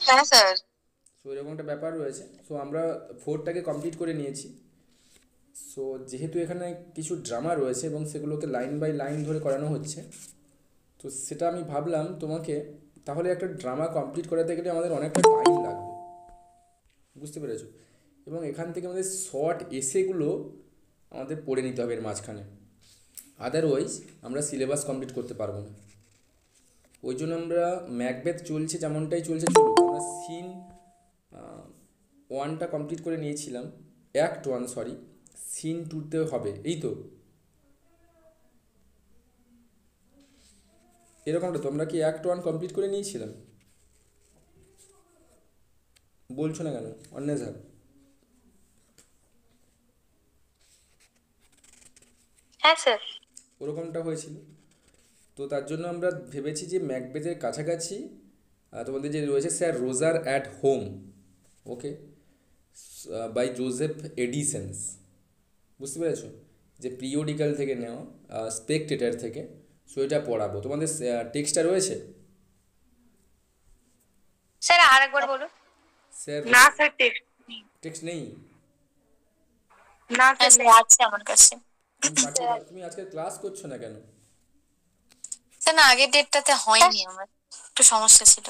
হ্যাঁ sir. So এরকম একটা ব্যাপার রয়েছে। সো আমরা ফোরটাকে কমপ্লিট করে নিয়েছি। সো যেহেতু এখানে কিছু ড্রামা রয়েছে এবং সেগুলোকে লাইন বাই লাইন ধরে করানো হচ্ছে, তো সেটা আমি ভাবলাম তোমাকে, তাহলে একটা ড্রামা কমপ্লিট করাতে গেলে আমাদের অনেকটা টাইম লাগবে, বুঝতে পেরেছো? এবং এখান থেকে আমাদের শর্ট এসেগুলো আমাদের পড়ে নিতে হবে এর মাঝখানে, আদারওয়াইজ আমরা সিলেবাস কমপ্লিট করতে পারবো না। ওই জন্য আমরা ম্যাকবেথ চলছে যেমনটাই চলছে চলুক, আমরা সিন ওয়ানটা কমপ্লিট করে নিয়েছিলাম, অ্যাক্ট ওয়ান সরি, সিন টুতে হবে, এই তো এরকমটা। তোমরা কি অ্যাক্ট ওয়ান কমপ্লিট করে নিয়েছিলাম? বলছো না কেন অন্বেষা? হ্যাঁ স্যার। ওরকমটা হয়েছিল। তো তার জন্য আমরা ভেবেছি যে ম্যাকবেথের কাছাকাছি তোমাদের যে রয়েছে sir Roger at home, okay, by Joseph Addison's, বুঝতে পেরেছো? যে পিরিয়ডিক্যাল থেকে নেওয়া, স্পেকটেটার থেকে। সো এটা পড়াবো। তোমাদের টেক্সটটা রয়েছে? স্যার আরেকবার বলুন। স্যার না স্যার, টেক্সট নেই। টেক্সট নেই? না স্যার, স্যার আছে আমার কাছে। তুমি পাঠিয়ে দাও। তুমি আজকে ক্লাস করছো না কেন? স্যার না, আগের ডেটটাতে হয়নি, আমার একটু সমস্যা ছিল।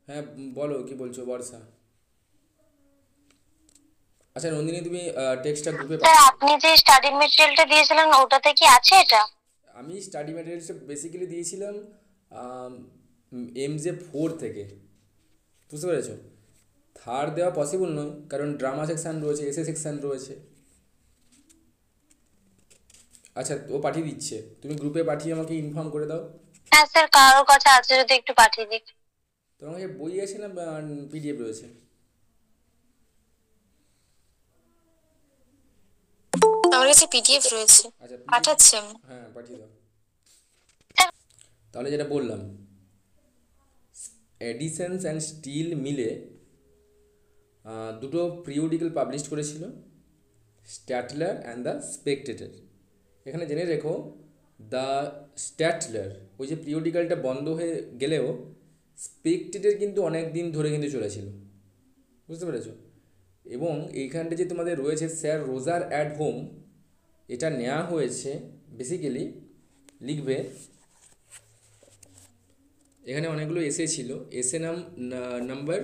হ্যাঁ, বলো কি বলছো বর্ষা। আচ্ছা নন্দিনী, তুমি টেক্সটটা গ্রুপে স্যার পাঠিয়ে দাও। আপনি যে স্টাডি মেটেরিয়ালটা দিয়েছিলেন ওটাতে কি আছে এটা? আমি স্টাডি ম্যাটেরিয়ালসটা বেসিক্যালি দিয়েছিলাম এমজে ফোর থেকে, বুঝতে পেরেছো? থার্ড দেওয়া পসিবল নয়, কারণ ড্রামা সেকশান রয়েছে, এসে সেকশান রয়েছে। আচ্ছা ও পাঠিয়ে দিচ্ছে, তুমি গ্রুপে পাঠিয়ে আমাকে ইনফর্ম করে দাও। হ্যাঁ স্যার, কারোর কাছে আছে যদি একটু পাঠিয়ে দিন। তোমার কাছে বই আছে না পিডিএফ রয়েছে? আমার কাছে পিডিএফ রয়েছে, আচ্ছা পিডিএফ, পাঠাচ্ছি আমি। হ্যাঁ পাঠিয়ে দাও। তাহলে যেটা বললাম, এডিসেন্স অ্যান্ড স্টিল মিলে দুটো পিরিয়ডিক্যাল পাবলিশ করেছিল, স্ট্যাটলার অ্যান্ড দ্য স্পেকটেটর। এখানে জেনে রেখো, দ্য স্ট্যাটলার ওই যে পিরিয়ডিক্যালটা বন্ধ হয়ে গেলেও স্পেকটেটর কিন্তু অনেক দিন ধরে কিন্তু চলেছিল, বুঝতে পেরেছো? এবং এইখানটা যে তোমাদের রয়েছে স্যার রোজার অ্যাট হোম, এটা নেওয়া হয়েছে বেসিক্যালি, লিখবে এখানে অনেকগুলো এসে ছিল, এসে number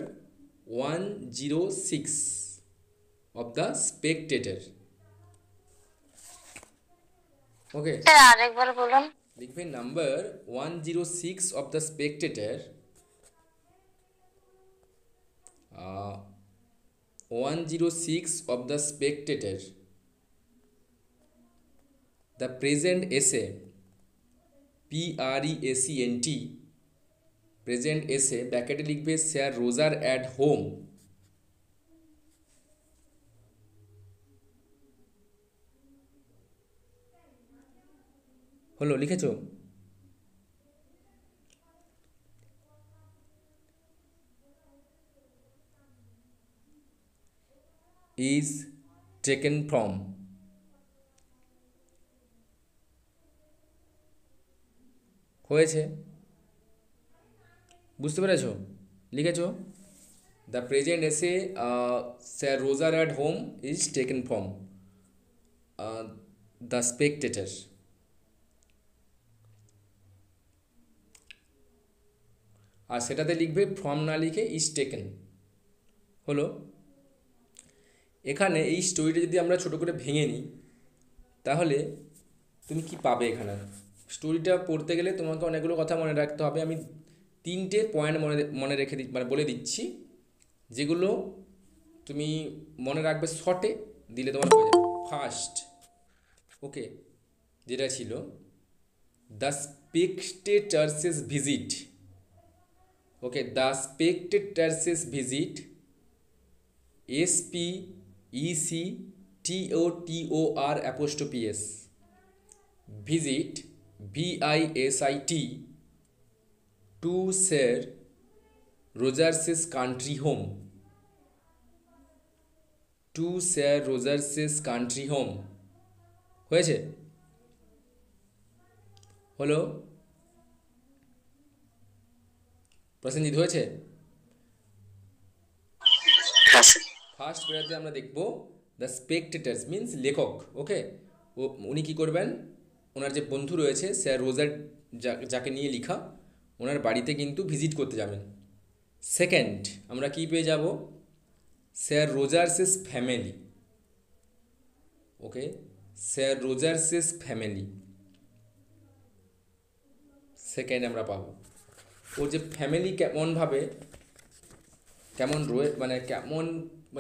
106 of the Spectator, okay. Sir আরেকবার বলুন। লিখবে number 106 of the Spectator, 106 of the Spectator, the present এসে, PRESENT, প্রেজেন্ট এসে ব্যাকেটে লিখবে স্যার রোজার অ্যাট হোম, হলো লিখেছো? ইজ টেকেন ফ্রম, হয়েছে? বুঝতে পেরেছো? লিখেছো? The present essay sir Roger at home is taken from the Spectator. আর সেটাতে লিখবে ফ্রম না লিখে ইজ টেকেন, হলো। এখানে এই স্টোরিটা যদি আমরা ছোটো করে ভেঙে নিই, তাহলে তুমি কি পাবে এখানে? স্টোরিটা পড়তে গেলে তোমাকে অনেকগুলো কথা মনে রাখতে হবে। আমি তিনটে পয়েন্ট মনে মনে রেখে মানে বলে দিচ্ছি, যেগুলো তুমি মনে রাখবে, শর্টে দিলে তোমার হয়ে যাবে। ফার্স্ট, ওকে, যেটা ছিল the Spectator's visit, okay, the Spectator's visit, SPECTOTOR apostrophe S, visit, VISIT, to sir Roger's country home, to sir Roger's country home, হয়েছে? হলো প্রসেনজিৎ, হয়েছে? হ্যাঁ স্যার। ফার্স্ট প্যারাতে আমরা দেখব দ্য স্পেকটেটার্স মিন্স লেখক। ওকে, উনি কী করবেন, ওনার যে বন্ধু রয়েছে স্যার রোজার, যাকে নিয়ে লেখা, ওনার বাড়িতে কিন্তু ভিজিট করতে যাবেন। সেকেন্ড আমরা কি পেয়ে যাব, স্যার রোজার্সেস ফ্যামিলি। ওকে, স্যার রোজার্সেস ফ্যামিলি সেকেন্ড আমরা পাবো। ওর যে ফ্যামিলি কেমনভাবে, কেমন মানে কেমন,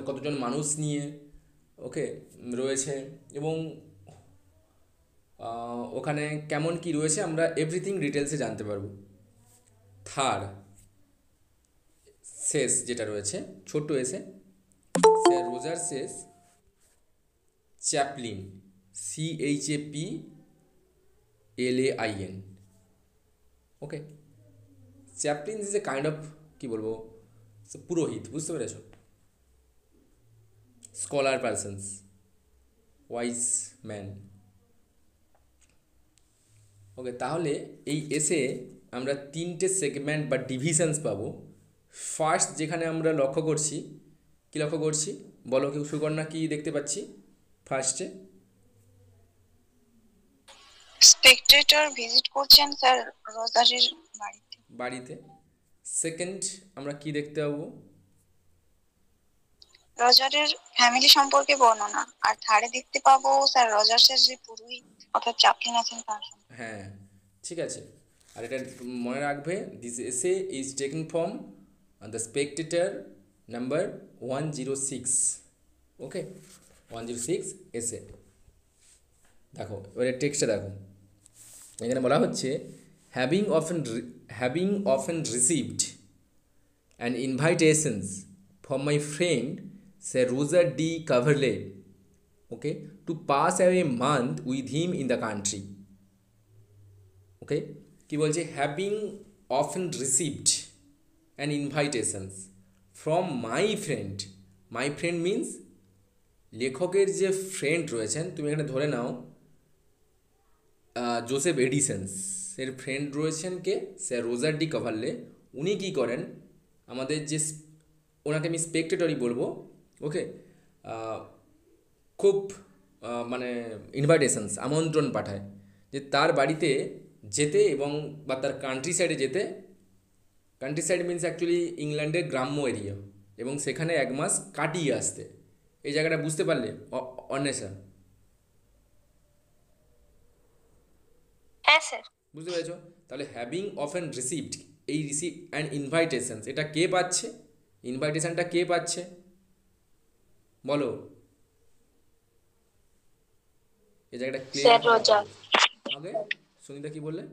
কতজন মানুষ নিয়ে ওকে রয়েছে, এবং ওখানে কেমন কি রয়েছে আমরা এভরিথিং ডিটেলসে জানতে পারবো। থার্ড শেষ যেটা রয়েছে ছোট্ট essay, sir Roger's chaplain, CHAPLAIN। Okay, chaplain is a kind of, কী বলবো, পুরোহিত, বুঝতে পেরেছ, scholar persons, wise man. Okay, তাহলে এই এসে আমরা তিনটে সেগমেন্ট বা ডিভিশনস পাবো। ফার্স্ট যেখানে আমরা লক্ষ্য করছি, কি লক্ষ্য করছি বলো, কেউ সুকন্যা, কি দেখতে পাচ্ছি ফার্স্টে? স্পেকটেটর ভিজিট করছেন স্যার রোজারের বাড়িতে। সেকেন্ড আমরা কি দেখতে পাবো? রজারের ফ্যামিলি সম্পর্কে বর্ণনা। আর থার্ডে দেখতে পাবো স্যার রজার্সের যে পুরোহিত অর্থাৎ চাপলিন আছেন তার সম্পর্কে। হ্যাঁ, ঠিক আছে। আর এটা মনে রাখবে, this essay is taking from the Spectator number 106। Okay, 106 essay. দেখো এবারে টেক্সটটা দেখো, এখানে বলা হচ্ছে having often received an invitations from my friend sir Roger de Coverley, okay, to pass away month with him in the country. Okay, কি বলছে, having often received an invitations from my friend. My friend means লেখকের যে friend রয়েছেন, তুমি এখানে ধরে নাও Joseph এডিসন্স এর friend রয়েছেন কে, স্যার রোজার ডি কাভারলে। উনি কী করেন, আমাদের যে, ওনাকে আমি স্পেকটেটরই বলবো, ওকে, খুব মানে ইনভাইটেশনস, আমন্ত্রণ পাঠায় যে তার বাড়িতে যেতে, এবং বা তার কান্ট্রি সাইডে যেতে। কান্ট্রি সাইড মিন্স অ্যাকচুয়ালি ইংল্যান্ডের গ্রাম্য এরিয়া, এবং সেখানে 1 মাস কাটিয়ে আসতে। এই জায়গাটা বুঝতে পারলে অন্বেষা? হ্যাঁ স্যার। বুঝতে পেরেছ? তাহলে হ্যাভিং অফেন রিসিভড, এই রিসিভ অ্যান্ড ইনভাইটেশনস, এটা কে পাচ্ছে? ইনভাইটেশনটা কে পাচ্ছে বলো? এই জায়গাটা স্যার রজার। আগে সুনিতা কি বললে?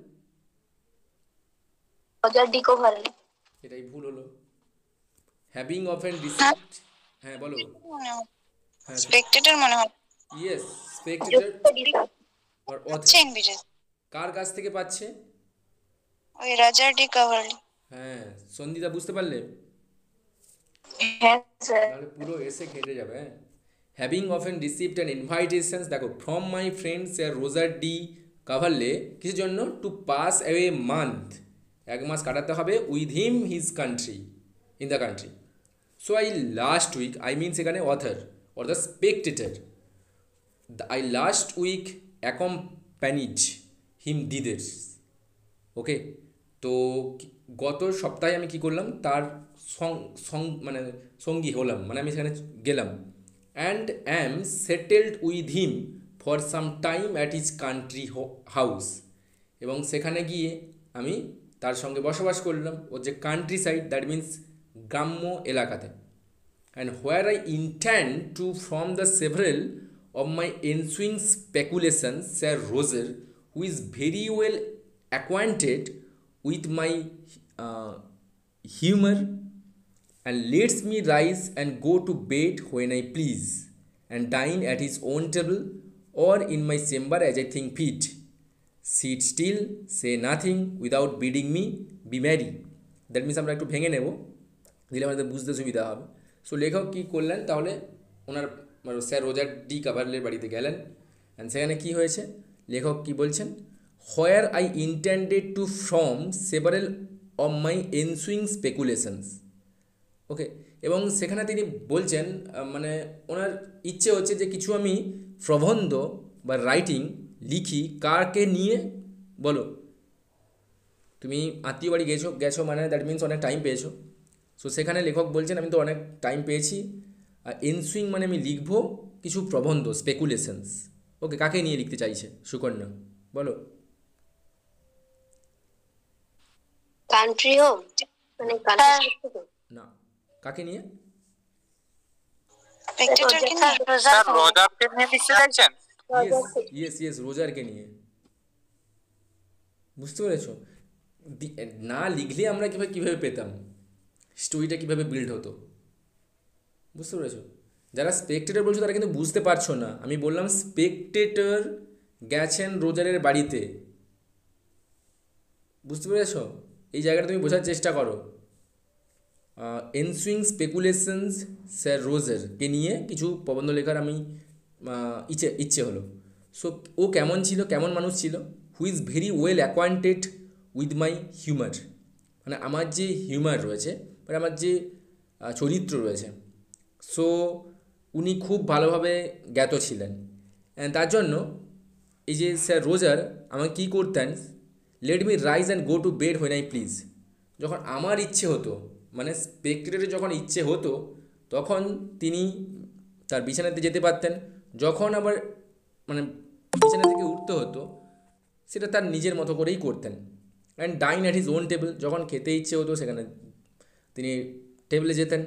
Roger de Coverley. এটাই ভুল হলো। হ্যাভিং অফেন রিসিভড, হ্যাঁ বলো। হ্যাঁ, স্পেকটেটর মনে হয়। ইয়েস, স্পেকটেটর আর অথর। কার কাছ থেকে পাচ্ছে? ওই রজার ডি কাভারলে। হ্যাঁ, সন্দিতা বুঝতে পারলে? হ্যাঁ স্যার। তাহলে পুরো এসে ঘেটে যাবে। হ্যাঁ, having often received an invitations, দেখো, from my friend sir Roger de Coverley, কিসের জন্য? টু পাস অ্যাওয়ে মান্থ, 1 মাস কাটাতে হবে with him his country, in the country. So I last week, I mean সেখানে author or the Spectator, I last week accompanied him thither. Okay, তো গত সপ্তাহে আমি কি করলাম, তার মানে সঙ্গী হলাম, মানে আমি সেখানে গেলাম। And am settled with him for some time at his country house, এবং সেখানে গিয়ে আমি তার সঙ্গে বসবাস করলাম ওর যে কান্ট্রি সাইড, দ্যাট মিন্স গ্রাম্য এলাকাতে। And where I intend to from the several of my ensuing speculations, Sir Roger, who is very well acquainted with my humor, and lets me rise and go to bed when I please, and dine at his own table or in my chamber as I think fit. Sit still, say nothing, without bidding me be merry. That means আমরা একটু ভেঙে নেব, দিলে আমাদের বুঝতে সুবিধা হবে। So লেখক কী করলেন তাহলে, ওনার স্যার রোজার ডি কাভারলের বাড়িতে গেলেন, অ্যান্ড সেখানে কী হয়েছে, লেখক কী বলছেন, where I intended to from several of my ensuing speculations, okay, এবং সেখানে তিনি বলছেন মানে ওনার ইচ্ছে হচ্ছে যে কিছু আমি প্রবন্ধ বা রাইটিং লিখি কাকে নিয়ে, বলো। তুমি আত্মীয় বাড়ি গেছো গেছো মানে দ্যাট মিন্স অনেক টাইম পেয়েছো। সো সেখানে লেখক বলছেন আমি তো অনেক টাইম পেয়েছি, আর এনসুইং মানে আমি লিখবো কিছু প্রবন্ধ, স্পেকুলেশনস। ওকে, কাকে নিয়ে লিখতে চাইছে সুকন্যা, বলো। কান্ট্রি হোম, মানে কান্ট্রি থেকে। না, কাকে নিয়ে? স্পেকটেটরকে নিয়ে। স্যার রোজারকে নিয়ে লিখতে চাইছেন? ইয়েস রোজারকে নিয়ে। বুঝতে পেরেছো? না লিখলে আমরা কীভাবে কীভাবে পেতাম, স্টোরিটা কীভাবে বিল্ড হতো, বুঝতে পেরেছো? যারা স্পেকটেটর বলছো তারা কিন্তু বুঝতে পারছো না। আমি বললাম স্পেকটেটর গেছেন রোজারের বাড়িতে, বুঝতে পেরেছো? এই জায়গাটা তুমি বোঝার চেষ্টা করো। এনসুইং স্পেকুলেশনস স্যার রোজারকে নিয়ে কিছু প্রবন্ধ লেখার আমি ইচ্ছে হলো। সো ও কেমন ছিল, কেমন মানুষ ছিল? Who is very well acquainted with my humour, মানে আমার যে হিউমার রয়েছে, মানে আমার যে চরিত্র রয়েছে, সো উনি খুব ভালোভাবে জ্ঞাত ছিলেন। অ্যান্ড তার জন্য এই যে স্যার রোজার আমাকে কী করতেন, let me rise and go to bed when I please. যখন আমার ইচ্ছে হতো, মানে স্পেকটেটরের যখন ইচ্ছে হতো তখন তিনি তার বিছানাতে যেতে পারতেন। যখন আবার মানে বিছানা থেকে উঠতে হতো সেটা তার নিজের মতো করেই করতেন। And dine at his own table, যখন খেতে ইচ্ছে হতো সেখানে তিনি টেবিলে যেতেন।